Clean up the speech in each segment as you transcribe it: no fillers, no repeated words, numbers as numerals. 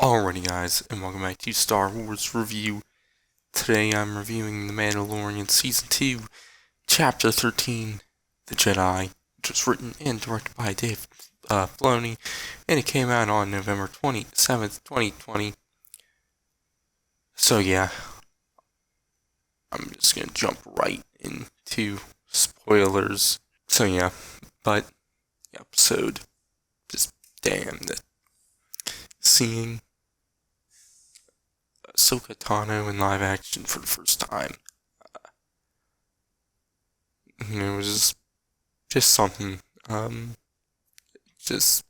Alrighty guys, and welcome back to Star Wars Review. Today I'm reviewing The Mandalorian Season 2, Chapter 13, The Jedi, which was written and directed by Dave Filoni, and it came out on November 27th, 2020. So yeah, I'm just gonna jump right into spoilers. So yeah, but the episode, just damn, that seeing Ahsoka Tano in live action for the first time. It was just something. Just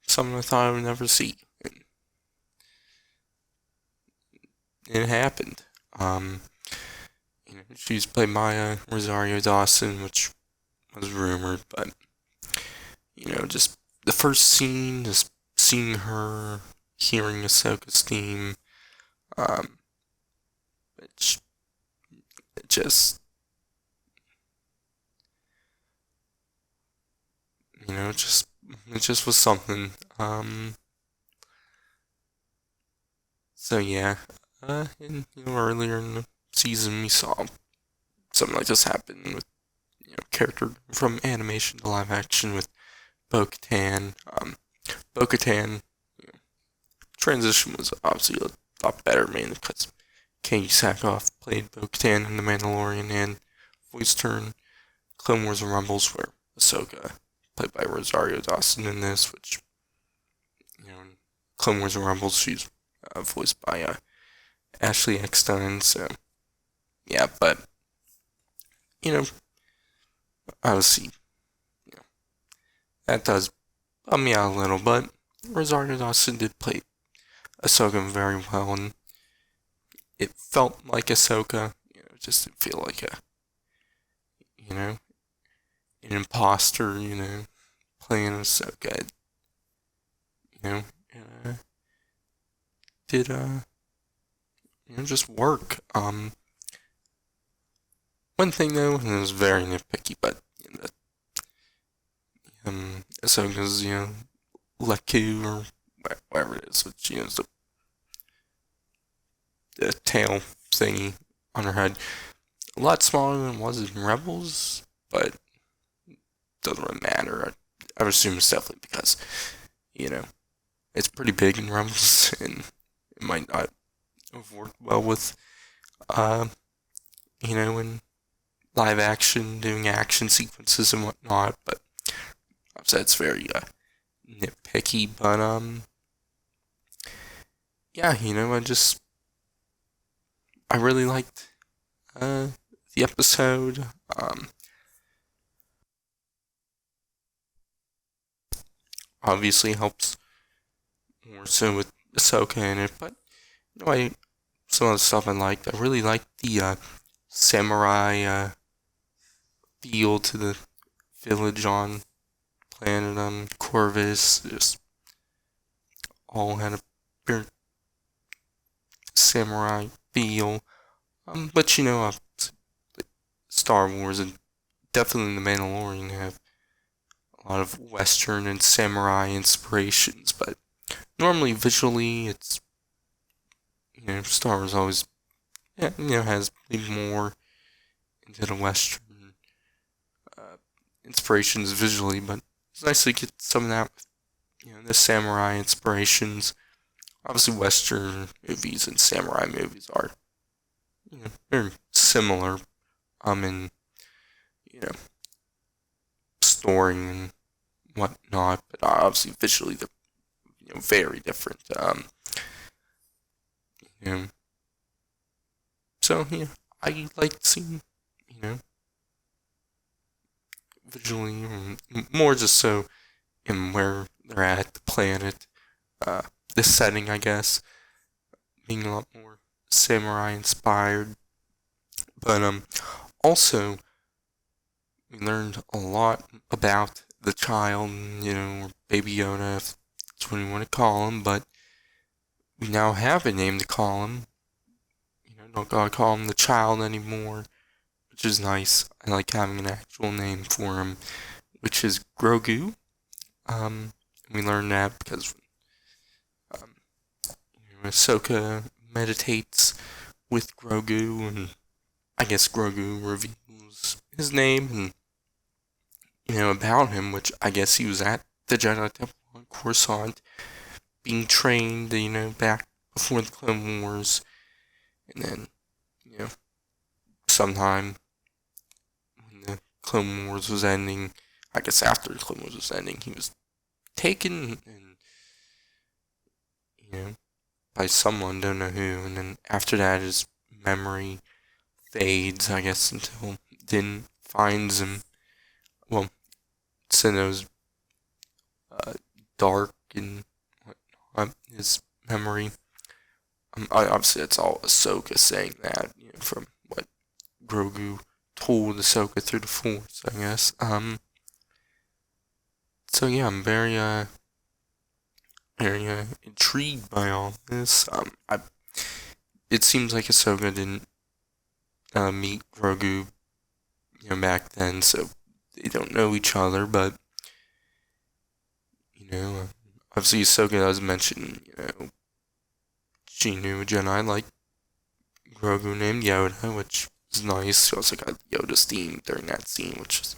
something I thought I would never see. And it happened. She's played by Rosario Dawson, which was rumored, but just the first scene, just seeing her, hearing Ahsoka's theme, which it just, it just was something. So yeah, and earlier in the season we saw something like this happen with character from animation to live action with Bo-Katan. Bo-Katan transition was obviously a lot better, mainly because Katie Sackhoff played Bo-Katan in The Mandalorian and voiced her in Clone Wars and Rebels, where Ahsoka, played by Rosario Dawson in this, which, in Clone Wars and Rebels, she's voiced by Ashley Eckstein, so, yeah, but, obviously, that does bum me out a little, but Rosario Dawson did play Ahsoka very well, and it felt like Ahsoka. It just didn't feel like an imposter, playing Ahsoka. Did just work. One thing though, and it was very nitpicky, but Ahsoka's Leku or whatever it is, which is the tail thingy on her head. A lot smaller than it was in Rebels, but it doesn't really matter. I would assume it's definitely because, it's pretty big in Rebels, and it might not have worked well with, in live action, doing action sequences and whatnot, but obviously it's very, nitpicky, but, yeah, I really liked, the episode. Obviously helps more so with Ahsoka in it, but some of the stuff I liked. I really liked the samurai feel to the village on planet Corvus. Just all had a very samurai feel. But Star Wars and definitely The Mandalorian have a lot of Western and samurai inspirations, but normally visually it's Star Wars always has more into the Western inspirations visually, but it's nice to get some of that with the samurai inspirations. Obviously Western movies and samurai movies are very similar in story and whatnot, but obviously visually they're very different. So yeah, I like seeing visually more just so in where they're at, the planet, the setting, I guess, being a lot more samurai inspired. But also we learned a lot about the child, or Baby Yoda, if that's what you want to call him, but we now have a name to call him. Don't gotta call him the child anymore, which is nice. I like having an actual name for him, which is Grogu. And we learn that because um, Ahsoka meditates with Grogu, and I guess Grogu reveals his name and about him, which I guess he was at the Jedi Temple on Coruscant, being trained, back before the Clone Wars, and then sometime when the Clone Wars was ending, I guess after the Clone Wars was ending, he was taken and by someone, don't know who, and then after that his memory fades, I guess, until Din finds him. Well, Sinnoh's dark and whatnot, his memory. Obviously, it's all Ahsoka saying that, from what Grogu told Ahsoka through the Force, I guess. So yeah, I'm very intrigued by all this. It seems like Ahsoka didn't meet Grogu, back then, so they don't know each other. But obviously Ahsoka does mention, she knew a Jedi like Grogu named Yoda, which is nice. She also got Yoda's theme during that scene, which is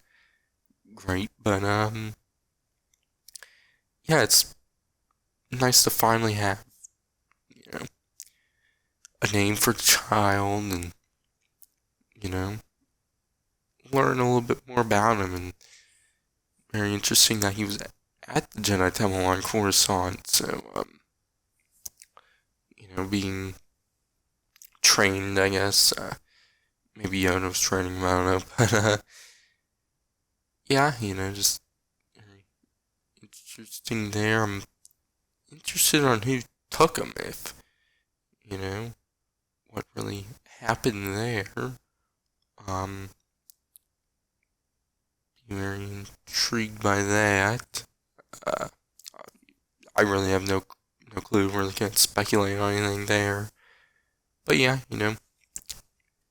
great. But yeah, it's nice to finally have a name for the child, and learn a little bit more about him. And very interesting that he was at the Jedi Temple on Coruscant, so being trained, I guess. Maybe Yoda was training him, I don't know, but yeah, just very interesting there. I'm interested on who took him, if what really happened there. Very intrigued by that. I really have no clue. Really can't speculate on anything there. But yeah,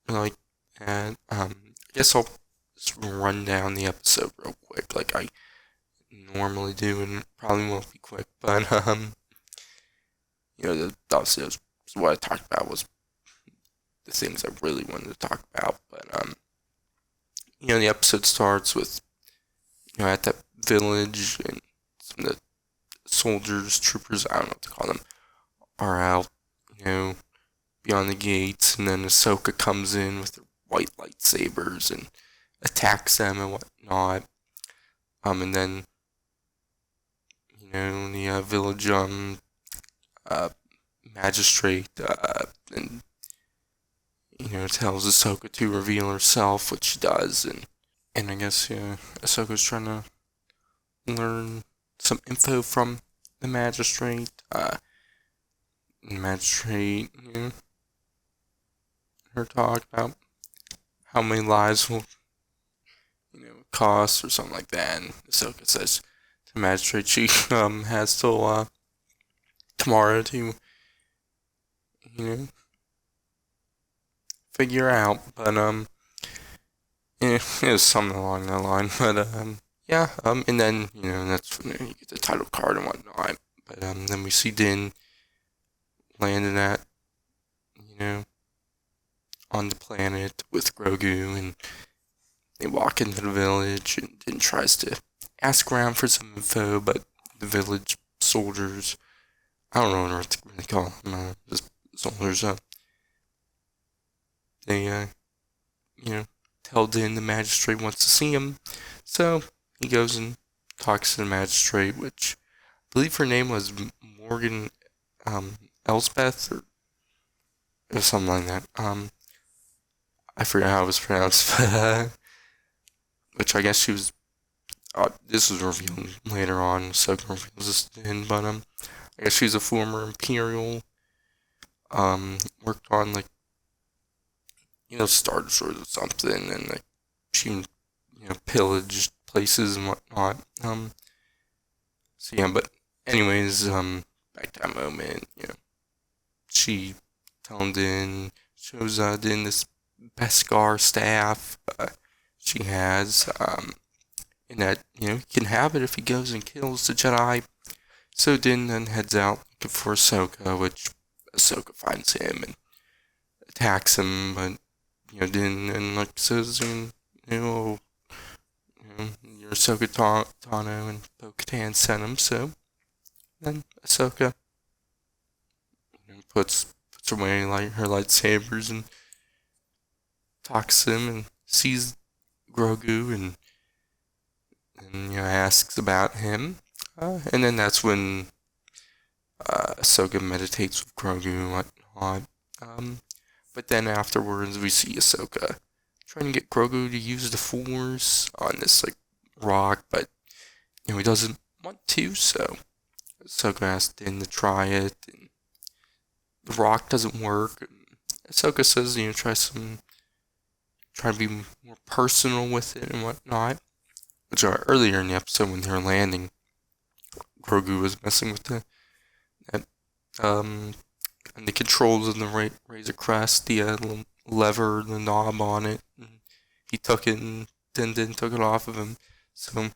like that. I guess I'll just run down the episode real quick, like I normally do, and probably won't be quick. But obviously that's what I talked about was the things I really wanted to talk about. But the episode starts with at that village, and some of the soldiers, troopers, I don't know what to call them, are out, beyond the gates, and then Ahsoka comes in with her white lightsabers and attacks them and whatnot. And then, the village magistrate and tells Ahsoka to reveal herself, which she does, and I guess Ahsoka's trying to learn some info from the magistrate. The magistrate, her talk about how many lives will, cost or something like that. And Ahsoka says to the magistrate she has till tomorrow to, figure out. But it was something along that line. But yeah, and then that's when you get the title card and whatnot. But then we see Din landing at on the planet with Grogu, and they walk into the village, and Din tries to ask around for some info, but the village soldiers, I don't know what to really call them, just soldiers, they tell Din the magistrate wants to see him, so he goes and talks to the magistrate, which I believe her name was Morgan Elsbeth, or something like that. I forget how it was pronounced, but which I guess she was. This was revealed later on, so reveals this in, but I guess she's a former Imperial. Worked on Star Destroyers or something, and she pillaged places and whatnot. So yeah, but anyways, back to that moment, she telling Din, shows Din this Beskar staff she has, and that he can have it if he goes and kills the Jedi So Din then heads out looking for Ahsoka, which Ahsoka finds him and attacks him, but Din and like says, know, your Ahsoka Tano and Bo-Katan sent him, so then Ahsoka puts away like her lightsabers and talks to him and sees Grogu and asks about him, and then that's when Ahsoka meditates with Grogu and whatnot. But then afterwards we see Ahsoka trying to get Grogu to use the Force on this like rock, but he doesn't want to, so Ahsoka asks Din to try it, and the rock doesn't work. And Ahsoka says, try to be more personal with it and whatnot. Which earlier in the episode when they were landing, Grogu was messing with and the controls of the Razor Crest, the lever, the knob on it. And he took it and then took it off of him. So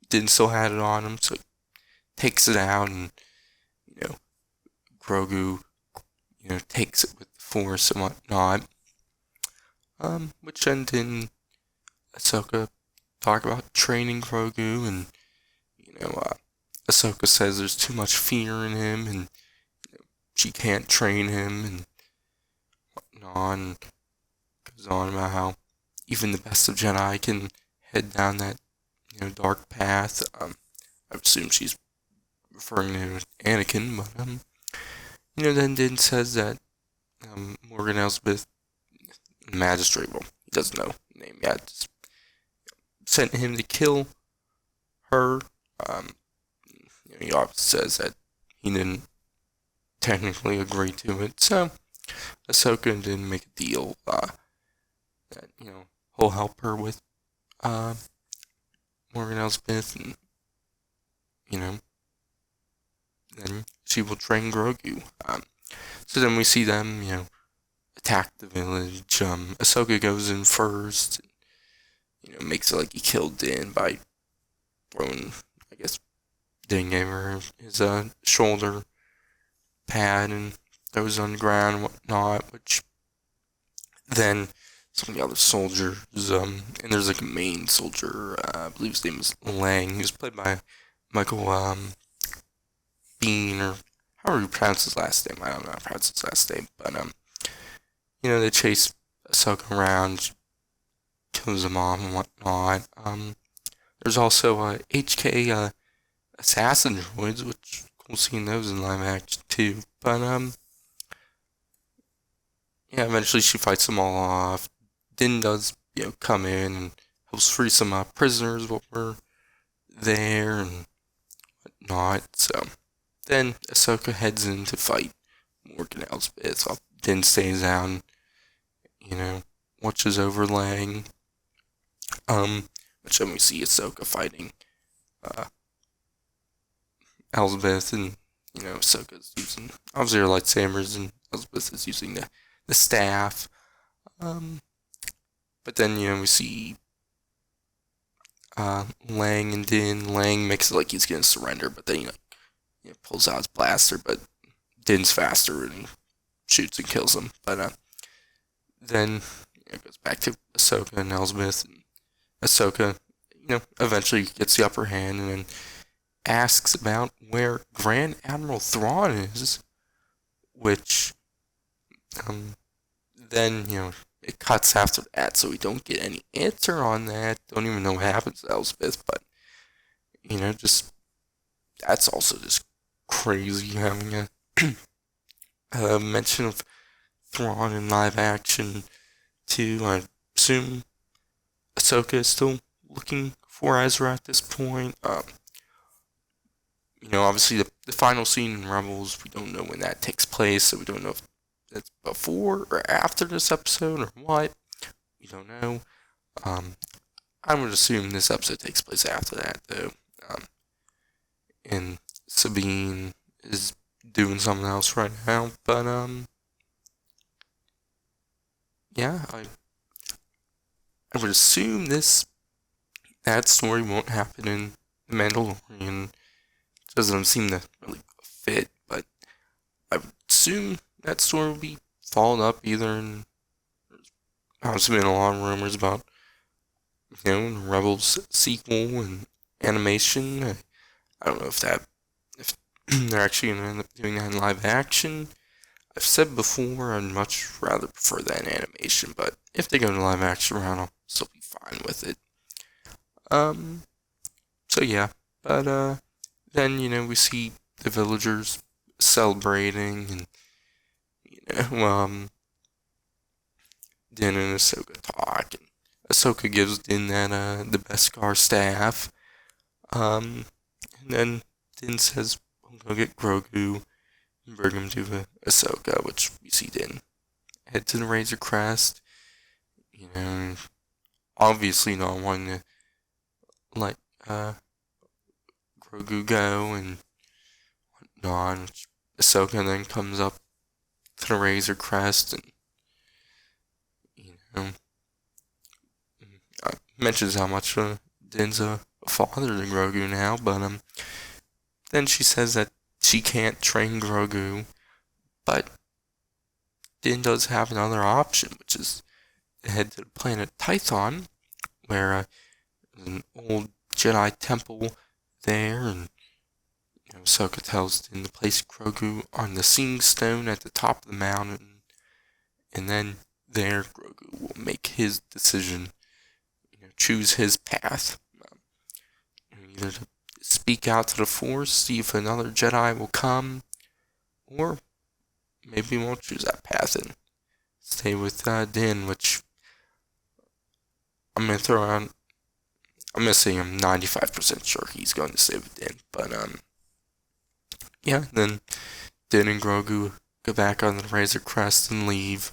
Din still had it on him, so he takes it out and, Grogu, takes it with the Force and whatnot. Which ended Ahsoka talk about training Grogu, and, Ahsoka says there's too much fear in him, and she can't train him, and whatnot, and goes on about how even the best of Jedi can head down that, dark path. I assume she's referring to Anakin, but, then Din says that, Morgan Elsbeth, magistrate, well, he doesn't know the name yet, just sent him to kill her. He obviously says that he didn't technically agree to it, so Ahsoka didn't make a deal that, he'll help her with Morgan Elsbeth, and, then she will train Grogu. So then we see them, attack the village. Ahsoka goes in first, makes it like he killed Din by throwing, I guess, Din gave her his shoulder pad and throws on the ground and whatnot, which then some of the other soldiers, and there's like a main soldier, I believe his name is Lang, who's played by Michael Bean, or however you pronounce his last name. I don't know how to pronounce his last name, but they chase Ahsoka around, kills him off and whatnot. There's also HK assassin droids, which cool seeing those in live action too. But eventually she fights them all off. Din does come in and helps free some prisoners while we're there and whatnot. So then Ahsoka heads in to fight Morgan Elsbeth. Din stays down, watches over Lang. Which then we see Ahsoka fighting Elsbeth, and Ahsoka's using obviously her lightsabers, and Elsbeth is using the staff. But then we see Lang and Din. Lang makes it like he's gonna surrender, but then he pulls out his blaster, but Din's faster and he shoots and kills him. But then it goes back to Ahsoka and Elsbeth, and Ahsoka, eventually gets the upper hand and then asks about where Grand Admiral Thrawn is, which then it cuts after that, so we don't get any answer on that. Don't even know what happens to Elsbeth, but just that's also just crazy having a mention of Thrawn in live action too. I assume Ahsoka is still looking for Ezra at this point. Obviously the final scene in Rebels, we don't know when that takes place, so we don't know if that's before or after this episode or what. We don't know. I would assume this episode takes place after that, though. And Sabine is doing something else right now, but yeah, I would assume that story won't happen in The Mandalorian. Doesn't seem to assume that story will be followed up either in. There's been a lot of rumors about, Rebels sequel and animation. I don't know if they're actually going to end up doing that in live action. I've said before I'd much rather prefer that in animation, but if they go to live action round, I'll still be fine with it. So yeah, but then we see the villagers celebrating, and Din and Ahsoka talk, and Ahsoka gives Din that the Beskar staff. And then Din says, "I'm gonna get Grogu and bring him to Ahsoka," which we see Din head to the Razor Crest. Obviously not wanting to let Grogu go and whatnot. Ahsoka then comes up to the Razor Crest and mentions how much Din's a father to Grogu now, but then she says that she can't train Grogu, but Din does have another option, which is to head to the planet Tython, where there's an old Jedi temple there, and Ahsoka tells Din to place Grogu on the Seeing Stone at the top of the mountain, and then there Grogu will make his decision, choose his path, either to speak out to the Force, see if another Jedi will come, or maybe he won't choose that path and stay with Din, which I'm going to throw out. I'm going to say I'm 95% sure he's going to stay with Din, but yeah, then Din and Grogu go back on the Razor Crest and leave.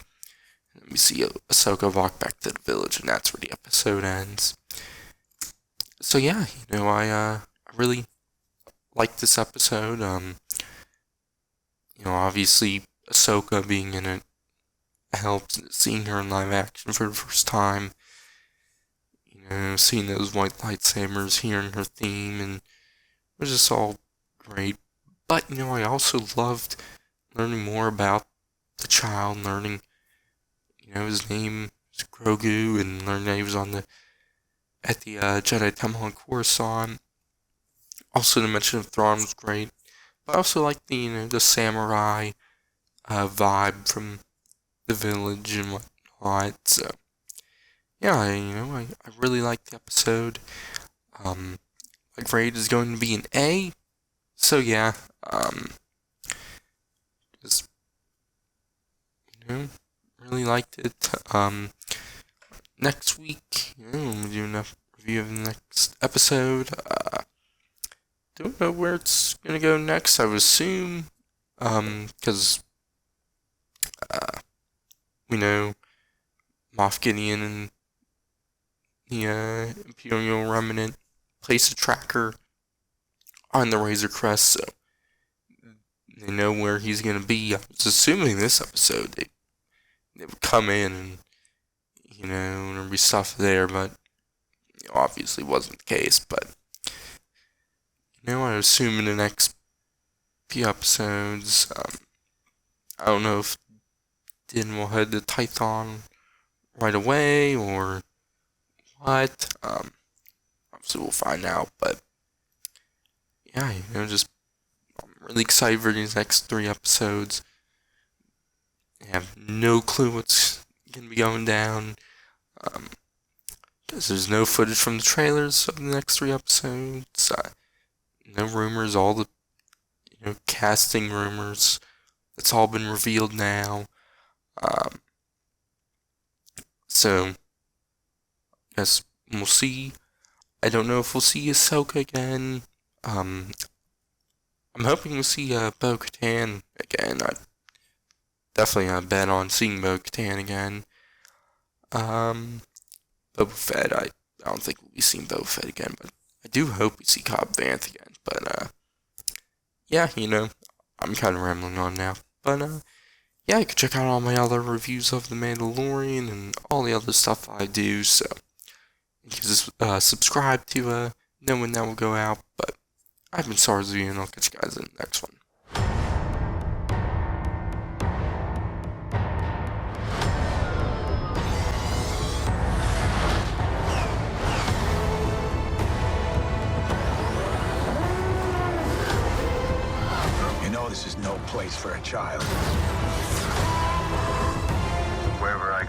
And we see Ahsoka walk back to the village, and that's where the episode ends. So yeah, I really liked this episode. Obviously Ahsoka being in it helped. Seeing her in live action for the first time, seeing those white lightsabers, hearing her theme, and it was just all great. But I also loved learning more about the child, learning his name is Grogu, and learning that he was at the Jedi Temple on Coruscant. Also, the mention of Thrawn was great, but I also like the samurai vibe from the village and whatnot. So yeah, I really liked the episode. My grade is going to be an A. So yeah, just really liked it. Next week, we'll do a review of the next episode. Don't know where it's gonna go next. I would assume, because we know Moff Gideon and the Imperial Remnant place a tracker on the Razor Crest, so they know where he's gonna be. I was assuming this episode they would come in and there'd be stuff there, but obviously wasn't the case. But I assume in the next few episodes, I don't know if Din will head to Tython right away or what. Obviously we'll find out, but yeah, I'm really excited for these next 3 episodes. I have no clue what's gonna be going down, because there's no footage from the trailers of the next 3 episodes. No rumors, all the casting rumors. It's all been revealed now. So yes, we'll see. I don't know if we'll see Ahsoka again. I'm hoping we'll see Bo-Katan again. I definitely bet on seeing Bo-Katan again. Boba Fett, I don't think we'll be seeing Boba Fett again, but I do hope we see Cobb Vanth again. But yeah, I'm kind of rambling on now. But yeah, you can check out all my other reviews of The Mandalorian and all the other stuff I do. So you can just subscribe to know when that will go out. But I've been Sarzu, and I'll catch you guys in the next one. This is no place for a child. Wherever I